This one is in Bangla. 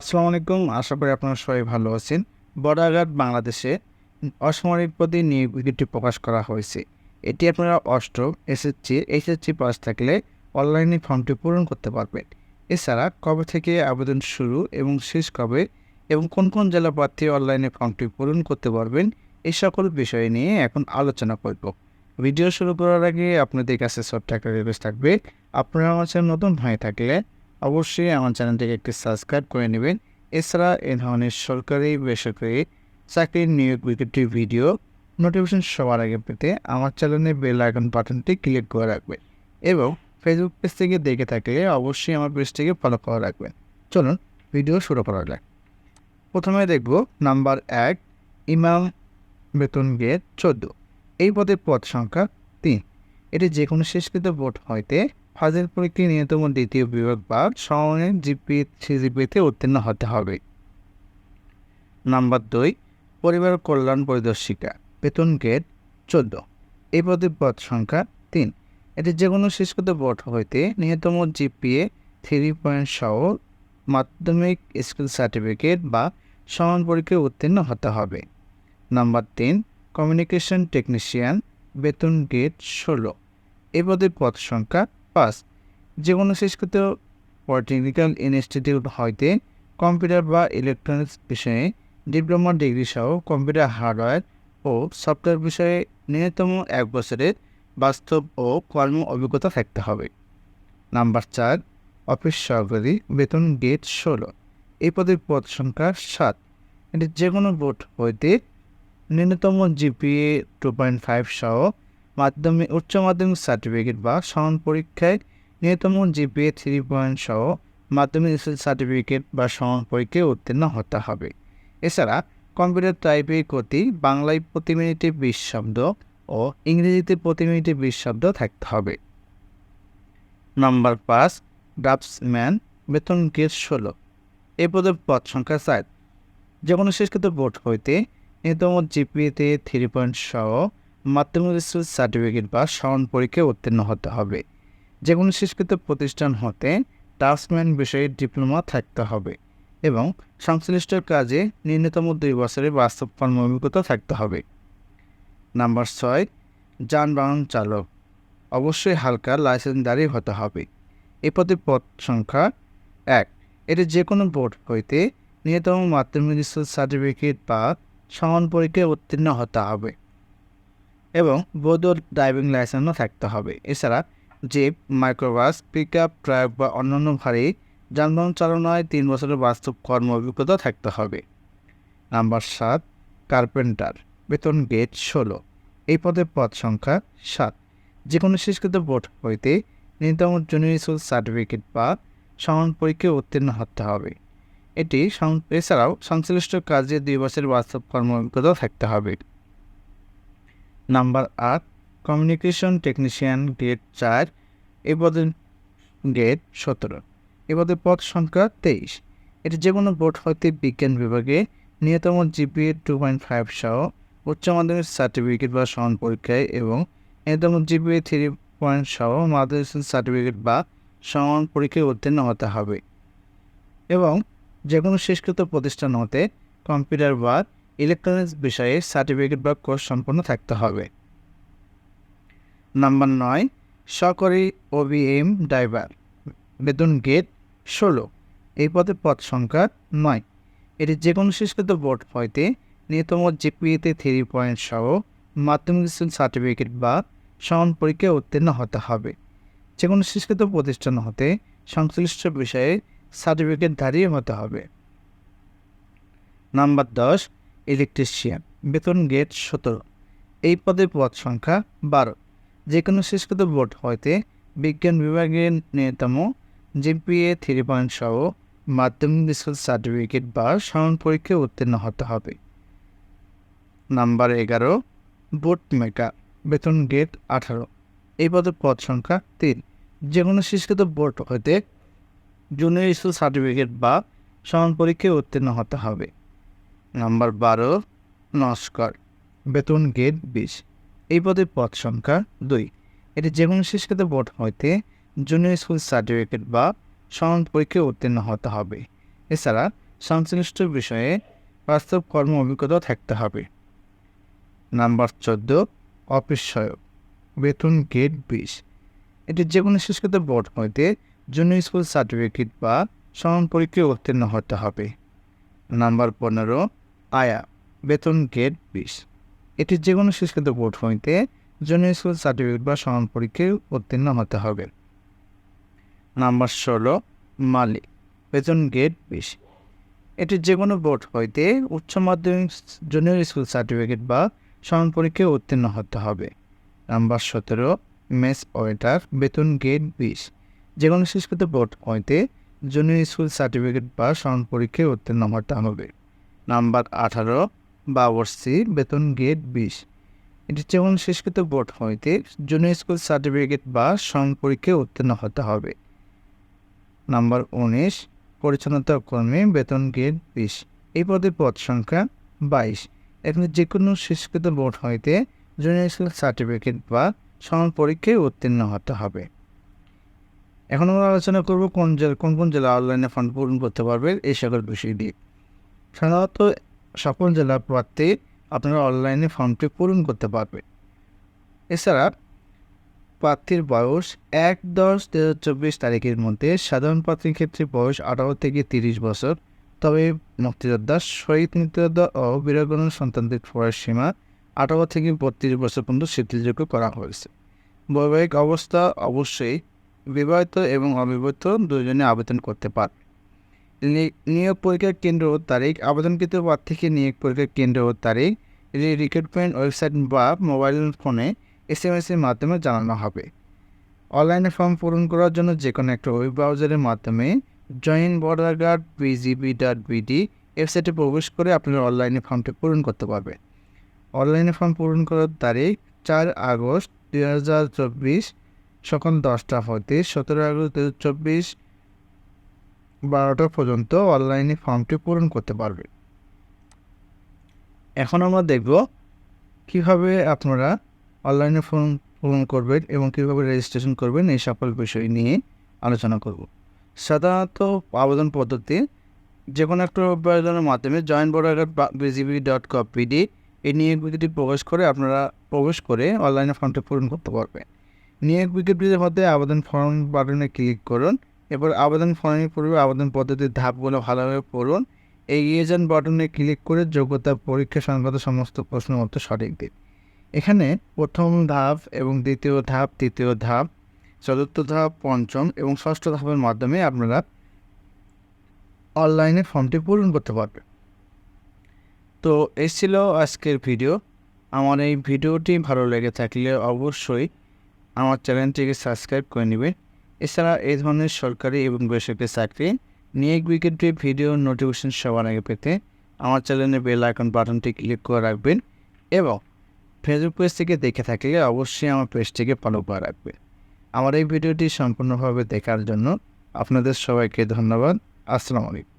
আসসালামু আলাইকুম। আশা করি আপনারা সবাই ভালো আছেন। বর্ডার গার্ড বাংলাদেশে অসামরিক পদে নিয়োগ বিজ্ঞপ্তি প্রকাশ করা হয়েছে। এটি আপনারা অষ্টম এইচএসসি পাস থাকলে অনলাইনে ফর্মটি পূরণ করতে পারবেন। এছাড়া কবে থেকে আবেদন শুরু এবং শেষ কবে এবং কোন কোন জেলা প্রার্থী অনলাইনে ফর্মটি পূরণ করতে পারবেন এই সকল বিষয় নিয়ে এখন আলোচনা করব। ভিডিও শুরু করার আগে আপনাদের কাছে ছোট্ট একটা রিকোয়েস্ট থাকবে। আপনারা আমার চ্যানেল নতুন হয়ে থাকলে অবশ্যই আমার চ্যানেলটিকে একটি সাবস্ক্রাইব করে নেবেন। এছাড়া এ ধরনের সরকারি বেসরকারি চাকরির নিয়োগ বিজ্ঞপ্তির ভিডিও নোটিফিকেশন সবার আগে পেতে আমার চ্যানেলে বেল আইকন বাটনটি ক্লিক করে রাখবেন এবং ফেসবুক পেজ থেকে দেখে থাকলে অবশ্যই আমার পেজটিকে ফলো করে রাখবেন। চলুন ভিডিও শুরু করা যাক। প্রথমে দেখব নাম্বার 1, ইমাম, বেতন গ্রেড 14। এই পদের পদ সংখ্যা 3। এটি যে কোনো শেষকৃত বোর্ড হইতে ফাজিল পরীক্ষায় ন্যূনতম দ্বিতীয় বিভাগ বা সমমানের সিজিপিতে উত্তীর্ণ হতে হবে। নাম্বার 2, পরিবার কল্যাণ পরিদর্শিকা, বেতন গ্রেড 14। এই পদের পদ সংখ্যা 3। এটি যে কোনো শেষকৃত বোর্ড হইতে ন্যূনতম জিপিএ 3 সহ মাধ্যমিক স্কুল সার্টিফিকেট বা সমান পরীক্ষায় উত্তীর্ণ হতে হবে। নাম্বার 3, কমিউনিকেশন টেকনিশিয়ান, বেতন গ্রেড 16। এই পদের পদ সংখ্যা 5। যে কোনো শেষকৃত পলিটেকনিক্যাল ইনস্টিটিউট হইতে কম্পিউটার বা ইলেকট্রনিক্স বিষয়ে ডিপ্লোমা ডিগ্রি সহ কম্পিউটার হার্ডওয়্যার ও সফটওয়্যার বিষয়ে ন্যূনতম 1 বছরের বাস্তব ও কর্ম অভিজ্ঞতা থাকতে হবে। নাম্বার 4, অফিস সহকারী, বেতন গ্রেড 16। এই পদের পদ সংখ্যা 7। এটি যে কোনো বোর্ড হইতে ন্যূনতম জিপিএ 2.5 সহ উচ্চ মাধ্যমিক সার্টিফিকেট বা সমান পরীক্ষায় ন্যূনতম জিপিএ 3 সহ মাধ্যমিক স্কুল সার্টিফিকেট বা সমান পরীক্ষায় উত্তীর্ণ হতে হবে। এছাড়া কম্পিউটার টাইপে গতি বাংলায় প্রতি মিনিটে 20 শব্দ ও ইংরেজিতে প্রতি মিনিটে 20 শব্দ থাকতে হবে। নাম্বার 5, ড্রাফটসম্যান, বেতন গ্রেড 16। এই পদের পদ সংখ্যা 4। যে কোনো শেষকৃত বোর্ড হইতে ন্যূনতম জিপিএতে 3 সহ মাধ্যমিক স্কুল সার্টিফিকেট বা সমান পরীক্ষায় উত্তীর্ণ হতে হবে। যে কোনো শেষকৃত প্রতিষ্ঠান হতে ড্রাফটসম্যান বিষয়ে ডিপ্লোমা থাকতে হবে এবং সংশ্লিষ্ট কাজে ন্যূনতম 2 বছরের বাস্তব কর্ম অভিজ্ঞতা থাকতে হবে। নাম্বার 6, যানবাহন চালক, অবশ্যই হালকা লাইসেন্সধারী হতে হবে। এই পদের পদ সংখ্যা 1। এটি যে কোনো বোর্ড হইতে ন্যূনতম মাধ্যমিক স্কুল সার্টিফিকেট বা সমান পরীক্ষায় উত্তীর্ণ হতে হবে এবং বৈধ ড্রাইভিং লাইসেন্সও থাকতে হবে। এছাড়া জিপ, মাইক্রোবাস, পিকআপ ট্রাক বা অন্যান্য ভারী যানবাহন চালনায় 3 বছরের বাস্তব কর্ম অভিজ্ঞতা থাকতে হবে। নাম্বার 7, কার্পেন্টার, বেতন গ্রেড 16। এই পদের পদ সংখ্যা 7। যে কোনো শেষকৃত বোর্ড হইতে ন্যূনতম জুনিয়র স্কুল সার্টিফিকেট বা সমান পরীক্ষায় উত্তীর্ণ হতে হবে। এছাড়াও সংশ্লিষ্ট কাজে 2 বছরের বাস্তব কর্ম অভিজ্ঞতা থাকতে হবে। Number 8, communication technician, grade 4। এই পদের গ্রেড 17। এই পদের পদ সংখ্যা 23। এটি যে কোনো বোর্ড হইতে বিজ্ঞান বিভাগে ন্যূনতম জিপিএ 2.5 সহ উচ্চ মাধ্যমিক সার্টিফিকেট বা সমান পরীক্ষায় এবং ন্যূনতম জিপিএ 3 সহ মাধ্যমিক সার্টিফিকেট বা সমান পরীক্ষায় উত্তীর্ণ হতে হবে এবং যে কোনো শেষকৃত প্রতিষ্ঠান হতে কম্পিউটার বা ইলেকট্রনিক্স বিষয়ে সার্টিফিকেট বা কোর্স সম্পন্ন থাকতে হবে। নাম্বার 9, সহকারী ওবিএম ড্রাইভার, বেতন গ্রেড 16। এই পদের পদ সংখ্যা 9। এটি যে কোনো শেষকৃত বোর্ড হইতে ন্যূনতম জিপিএতে 3 সহ মাধ্যমিক স্কুল সার্টিফিকেট বা সমান পরীক্ষায় উত্তীর্ণ হতে হবে। যে কোনো শেষকৃত প্রতিষ্ঠান হতে সংশ্লিষ্ট বিষয়ে সার্টিফিকেটধারী হতে হবে। নাম্বার 10, ইলেকট্রিশিয়ান, বেতন গ্রেড 17। এই পদের পদ সংখ্যা 12। যে কোনো শেষকৃত বোর্ড হইতে বিজ্ঞান বিভাগের ন্যূনতম জিপিএ 3 সহ মাধ্যমিক স্কুল সার্টিফিকেট বা সমান পরীক্ষায় উত্তীর্ণ হতে হবে। নাম্বার 11, বুট মেকার, বেতন গ্রেড 18। এই পদের পদ সংখ্যা 3। যে কোনো শেষকৃত বোর্ড হইতে জুনিয়র স্কুল সার্টিফিকেট বা সমান পরীক্ষায় উত্তীর্ণ হতে হবে। নাম্বার 12, নস্কর, বেতন গ্রেড 20। এই পদের পদ সংখ্যা 2। এটি যে কোনো শেষকৃত বোর্ড হইতে জুনিয়র স্কুল সার্টিফিকেট বা সমান পরীক্ষায় উত্তীর্ণ হতে হবে। এছাড়া সংশ্লিষ্ট বিষয়ে বাস্তব কর্ম অভিজ্ঞতা থাকতে হবে। নাম্বার 14, অফিস সহায়ক, বেতন গ্রেড 20। এটি যে কোনো শিক্ষিত বোর্ড হইতে জুনিয়র স্কুল সার্টিফিকেট বা সমান পরীক্ষায় উত্তীর্ণ হতে হবে। নাম্বার 15, আয়া, বেতন গ্রেড 20। এটি যে কোনো শিক্ষিত বোর্ড হইতে জুনিয়র স্কুল সার্টিফিকেট বা সমান পরীক্ষায় উত্তীর্ণ হতে হবে। নাম্বার 16, মালিক, বেতন গ্রেড 20। এটি যে কোনো বোর্ড হইতে উচ্চ মাধ্যমিক জুনিয়র স্কুল সার্টিফিকেট বা সমান পরীক্ষায় উত্তীর্ণ হতে হবে। নাম্বার 17, মেস ওয়েটার, বেতন গ্রেড 20। যে কোনো শিক্ষিত বোর্ড হইতে জুনিয়র স্কুল সার্টিফিকেট বা সমান পরীক্ষায় উত্তীর্ণ হতে হবে। নাম্বার 18, বাবরচি, বেতন গ্রেড 20। এটি যে কোনো শিক্ষিত বোর্ড হইতে জুনিয়র স্কুল সার্টিফিকেট বা সমান পরীক্ষায় উত্তীর্ণ হতে হবে। নাম্বার 19, পরিচ্ছন্নতা কর্মী, বেতন গ্রেড 20। এই পদের পদ সংখ্যা 22। এখানে যে কোনো শিক্ষিত বোর্ড হইতে জুনিয়র স্কুল সার্টিফিকেট বা সমান পরীক্ষায় উত্তীর্ণ হতে হবে। এখন আমরা আলোচনা করব কোন কোন জেলা অনলাইনে ফর্ম পূরণ করতে পারবে এই সকল বিষয় দিয়ে। সাধারণত সকল জেলার প্রার্থী আপনারা অনলাইনে ফর্মটি পূরণ করতে পারবে। এছাড়া প্রার্থীর বয়স 1/10/2024 তারিখের মধ্যে সাধারণ প্রার্থীর ক্ষেত্রে বয়স 18 থেকে 30 বছর, তবে মুক্তিযোদ্ধা, শহীদ মুক্তিযোদ্ধা ও বীরগণ সন্তানদের বয়স সীমা 18 থেকে 32 বছর পর্যন্ত শিথিলযোগ্য করা হয়েছে। বৈবাহিক অবস্থা অবশ্যই বিবাহিত এবং অবিবাহিত দুজনে আবেদন করতে পারে। নিয়োগ পরীক্ষার কেন্দ্র ও তারিখ, আবেদনকৃত প্রার্থীকে নিয়োগ পরীক্ষার কেন্দ্র ও তারিখ রিক্রুটমেন্ট ওয়েবসাইট বা মোবাইল ফোনে SMS এর মাধ্যমে জানানো হবে। অনলাইনে ফর্ম পূরণ করার জন্য যে কোনো একটা ওয়েব ব্রাউজারের মাধ্যমে joinborderguard.bgb.bd ওয়েবসাইটে প্রবেশ করে আপনারা অনলাইনে ফর্মটি পূরণ করতে পারবেন। অনলাইনে ফর্ম পূরণ করার তারিখ 4 আগস্ট 2024 সকাল 10টা হতে 17 আগস্ট 2024 12টা পর্যন্ত অনলাইনে ফর্মটি পূরণ করতে পারবে। এখন আমরা দেখব কীভাবে আপনারা অনলাইনে ফর্ম পূরণ করবেন এবং কীভাবে রেজিস্ট্রেশন করবেন এই সকল বিষয় নিয়ে আলোচনা করব। সাধারণত আবেদন পদ্ধতি যে কোনো একটা আবেদনের মাধ্যমে joinborderguard.bgb.bd এই নিয়োগ বিজ্ঞপ্তি প্রবেশ করে অনলাইনে ফর্মটি পূরণ করতে পারবেন। নিয়োগ বিজ্ঞপ্তির মধ্যে আবেদন ফর্ম বাটনে ক্লিক করুন। এরপর আবেদন ফর্মের পূর্বে আবেদন পদ্ধতির ধাপগুলো ভালোভাবে পড়ুন। এগিয়ে যান বাটনে ক্লিক করে যোগ্যতা পরীক্ষা সংক্রান্ত সমস্ত প্রশ্নের উত্তর সঠিক দিন। এখানে প্রথম ধাপ এবং দ্বিতীয় ধাপ, তৃতীয় ধাপ, চতুর্থ ধাপ, পঞ্চম এবং ষষ্ঠ ধাপের মাধ্যমে আপনারা অনলাইনে ফর্মটি পূরণ করতে পারবেন। তো এই ছিল আজকের ভিডিও। আমার এই ভিডিওটি ভালো লেগে থাকলে অবশ্যই আমার চ্যানেলটিকে সাবস্ক্রাইব করে নেবেন। এছাড়া এই ধরনের সরকারি এবং বেসরকারি চাকরি নিয়োগ বিজ্ঞপ্তি ভিডিও নোটিফিকেশন সবার আগে পেতে আমার চ্যানেলে বেল আইকন বাটনটি ক্লিক করে রাখবেন এবং ফেসবুক পেজ থেকে দেখে থাকলে অবশ্যই আমার পেজটিকে ফলো করে রাখবেন। আমার এই ভিডিওটি সম্পূর্ণভাবে দেখার জন্য আপনাদের সবাইকে ধন্যবাদ। আসসালামু আলাইকুম।